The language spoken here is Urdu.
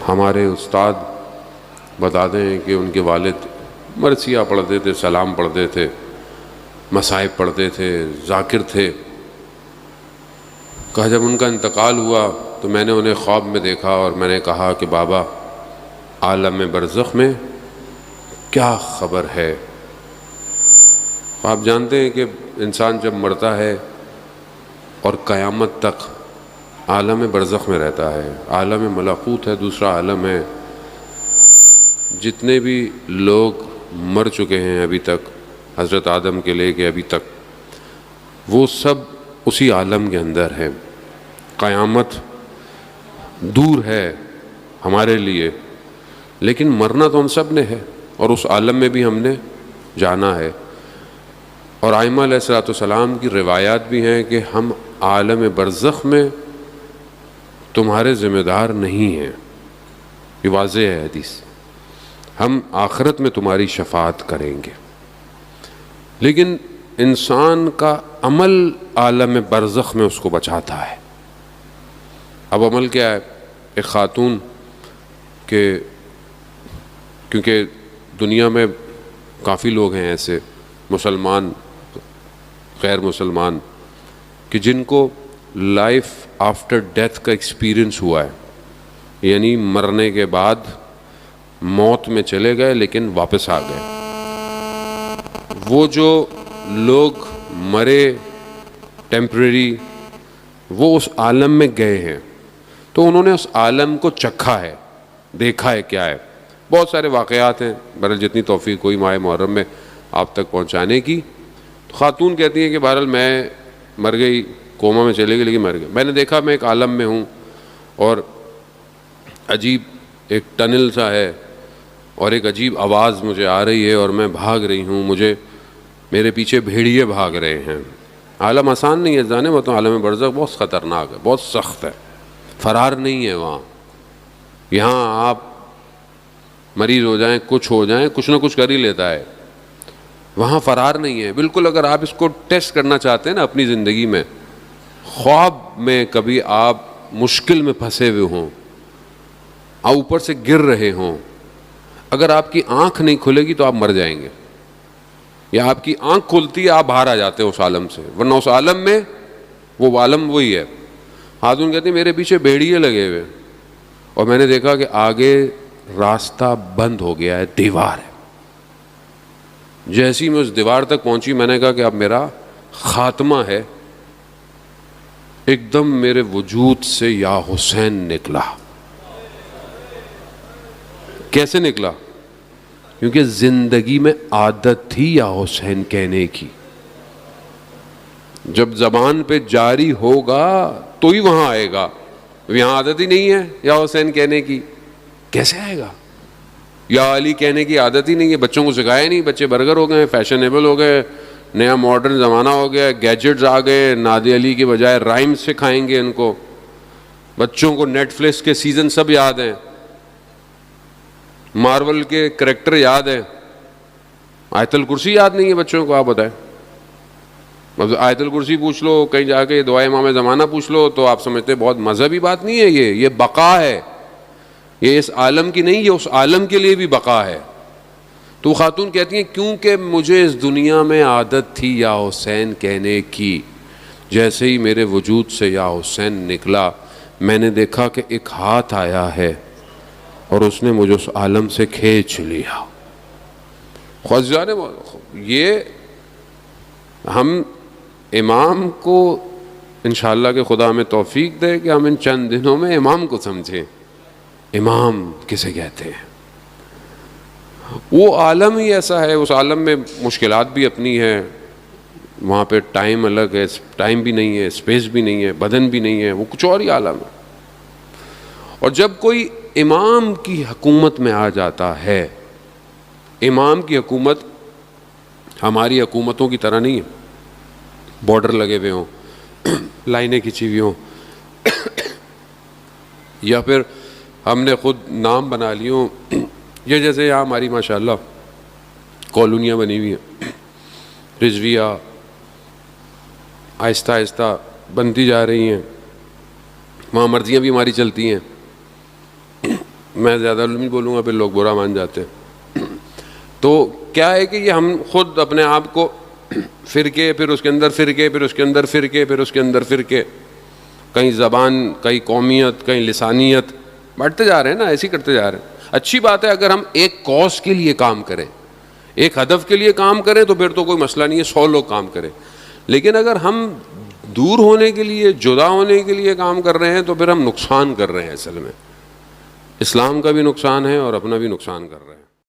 ہمارے استاد بتاتے ہیں کہ ان کے والد مرثیہ پڑھتے تھے، سلام پڑھتے تھے، مصائب پڑھتے تھے، ذاکر تھے. کہا جب ان کا انتقال ہوا تو میں نے انہیں خواب میں دیکھا اور میں نے کہا کہ بابا عالم برزخ میں کیا خبر ہے؟ آپ جانتے ہیں کہ انسان جب مرتا ہے اور قیامت تک عالم برزخ میں رہتا ہے، عالم ملکوت ہے، دوسرا عالم ہے. جتنے بھی لوگ مر چکے ہیں ابھی تک، حضرت آدم کے لے کے ابھی تک، وہ سب اسی عالم کے اندر ہیں. قیامت دور ہے ہمارے لیے، لیکن مرنا تو ہم سب نے ہے اور اس عالم میں بھی ہم نے جانا ہے. اور ائمہ علیہ الصلوۃ والسلام کی روایات بھی ہیں کہ ہم عالم برزخ میں تمہارے ذمہ دار نہیں ہیں. یہ واضح ہے حدیث. ہم آخرت میں تمہاری شفاعت کریں گے. لیکن انسان کا عمل عالم برزخ میں اس کو بچاتا ہے. اب عمل کیا ہے؟ ایک خاتون کہ کیونکہ دنیا میں کافی لوگ ہیں ایسے، مسلمان غیر مسلمان، کہ جن کو لائف آفٹر ڈیتھ کا ایکسپیرئنس ہوا ہے، یعنی مرنے کے بعد موت میں چلے گئے لیکن واپس آ گئے. وہ جو لوگ مرے ٹیمپریری، وہ اس عالم میں گئے ہیں تو انہوں نے اس عالم کو چکھا ہے، دیکھا ہے کیا ہے. بہت سارے واقعات ہیں، بہرحال جتنی توفیق کوئی ماہ محرم میں آپ تک پہنچانے کی. تو خاتون کہتی ہیں کہ بہرحال میں مر گئی، کوما میں چلے گئی لیکن مر گئی. میں نے دیکھا میں ایک عالم میں ہوں اور عجیب ایک ٹنل سا ہے اور ایک عجیب آواز مجھے آ رہی ہے اور میں بھاگ رہی ہوں، میرے پیچھے بھیڑیے بھاگ رہے ہیں. عالم آسان نہیں ہے جانے، وہ تو عالم برزخ بہت خطرناک ہے، بہت سخت ہے. فرار نہیں ہے وہاں. یہاں آپ مریض ہو جائیں، کچھ ہو جائیں، کچھ نہ کچھ کر ہی لیتا ہے. وہاں فرار نہیں ہے بالکل. اگر آپ اس کو ٹیسٹ کرنا چاہتے ہیں نا اپنی زندگی میں، خواب میں کبھی آپ مشکل میں پھنسے ہوئے ہوں، اوپر سے گر رہے ہوں، اگر آپ کی آنکھ نہیں کھلے گی تو آپ مر جائیں گے. یا آپ کی آنکھ کھلتی ہے آپ باہر آ جاتے ہیں اس عالم سے، ورنہ اس عالم میں وہ عالم وہی ہے. خاتون کہتی ہیں میرے پیچھے بھیڑیے لگے ہوئے اور میں نے دیکھا کہ آگے راستہ بند ہو گیا ہے، دیوار ہے. جیسی میں اس دیوار تک پہنچی میں نے کہا کہ اب میرا خاتمہ ہے. ایک دم میرے وجود سے یا حسین نکلا. کیسے نکلا؟ کیونکہ زندگی میں عادت تھی یا حسین کہنے کی. جب زبان پہ جاری ہوگا تو ہی وہاں آئے گا. یہاں عادت ہی نہیں ہے یا حسین کہنے کی، کیسے آئے گا؟ یا علی کہنے کی عادت ہی نہیں ہے، بچوں کو سکھایا نہیں، بچے برگر ہو گئے، فیشنیبل ہو گئے، نیا ماڈرن زمانہ ہو گیا، گیجٹس آ گئے، نادی علی کے بجائے رائم سکھائیں گے ان کو. بچوں کو نیٹ فلکس کے سیزن سب یاد ہیں، مارول کے کریکٹر یاد ہیں، آیت الکرسی یاد نہیں ہے بچوں کو. آپ بتائیں، آیت الکرسی پوچھ لو، کہیں جا کے دعائے امام زمانہ پوچھ لو تو آپ سمجھتے بہت مذہبی بات نہیں ہے. یہ بقا ہے، یہ اس عالم کی نہیں، یہ اس عالم کے لیے بھی بقا ہے. تو خاتون کہتی ہیں کیونکہ مجھے اس دنیا میں عادت تھی یا حسین کہنے کی، جیسے ہی میرے وجود سے یا حسین نکلا میں نے دیکھا کہ ایک ہاتھ آیا ہے اور اس نے مجھے اس عالم سے کھینچ لیا. یہ ہم امام کو انشاءاللہ کہ خدا ہمیں توفیق دے کہ ہم ان چند دنوں میں امام کو سمجھیں. امام کسے کہتے ہیں؟ وہ عالم ہی ایسا ہے. اس عالم میں مشکلات بھی اپنی ہیں، وہاں پہ ٹائم الگ ہے، ٹائم بھی نہیں ہے، اسپیس بھی نہیں ہے، بدن بھی نہیں ہے، وہ کچھ اور ہی عالم ہے. اور جب کوئی امام کی حکومت میں آ جاتا ہے، امام کی حکومت ہماری حکومتوں کی طرح نہیں ہے، بارڈر لگے ہوئے ہوں، لائنیں کھینچی ہوئی ہوں، یا پھر ہم نے خود نام بنا لی ہوں. یہ جیسے یہاں ہماری ماشاءاللہ کالونیاں بنی ہوئی ہیں، رضویہ آہستہ آہستہ بنتی جا رہی ہیں، وہاں مرضیاں بھی ہماری چلتی ہیں. میں زیادہ نہیں بولوں گا، پھر لوگ برا مان جاتے ہیں. تو کیا ہے کہ یہ ہم خود اپنے آپ کو فرقے، پھر اس کے اندر فرقے، پھر اس کے اندر فرقے، پھر اس کے اندر فرقے، کہیں زبان، کہیں قومیت، کہیں لسانیت، بڑھتے جا رہے ہیں نا، ایسے ہی کرتے جا رہے ہیں. اچھی بات ہے اگر ہم ایک کاز کے لیے کام کریں، ایک ہدف کے لیے کام کریں تو پھر تو کوئی مسئلہ نہیں ہے، 100 لوگ کام کریں. لیکن اگر ہم دور ہونے کے لیے، جدا ہونے کے لیے کام کر رہے ہیں تو پھر ہم نقصان کر رہے ہیں. اصل میں اسلام کا بھی نقصان ہے اور اپنا بھی نقصان کر رہے ہیں.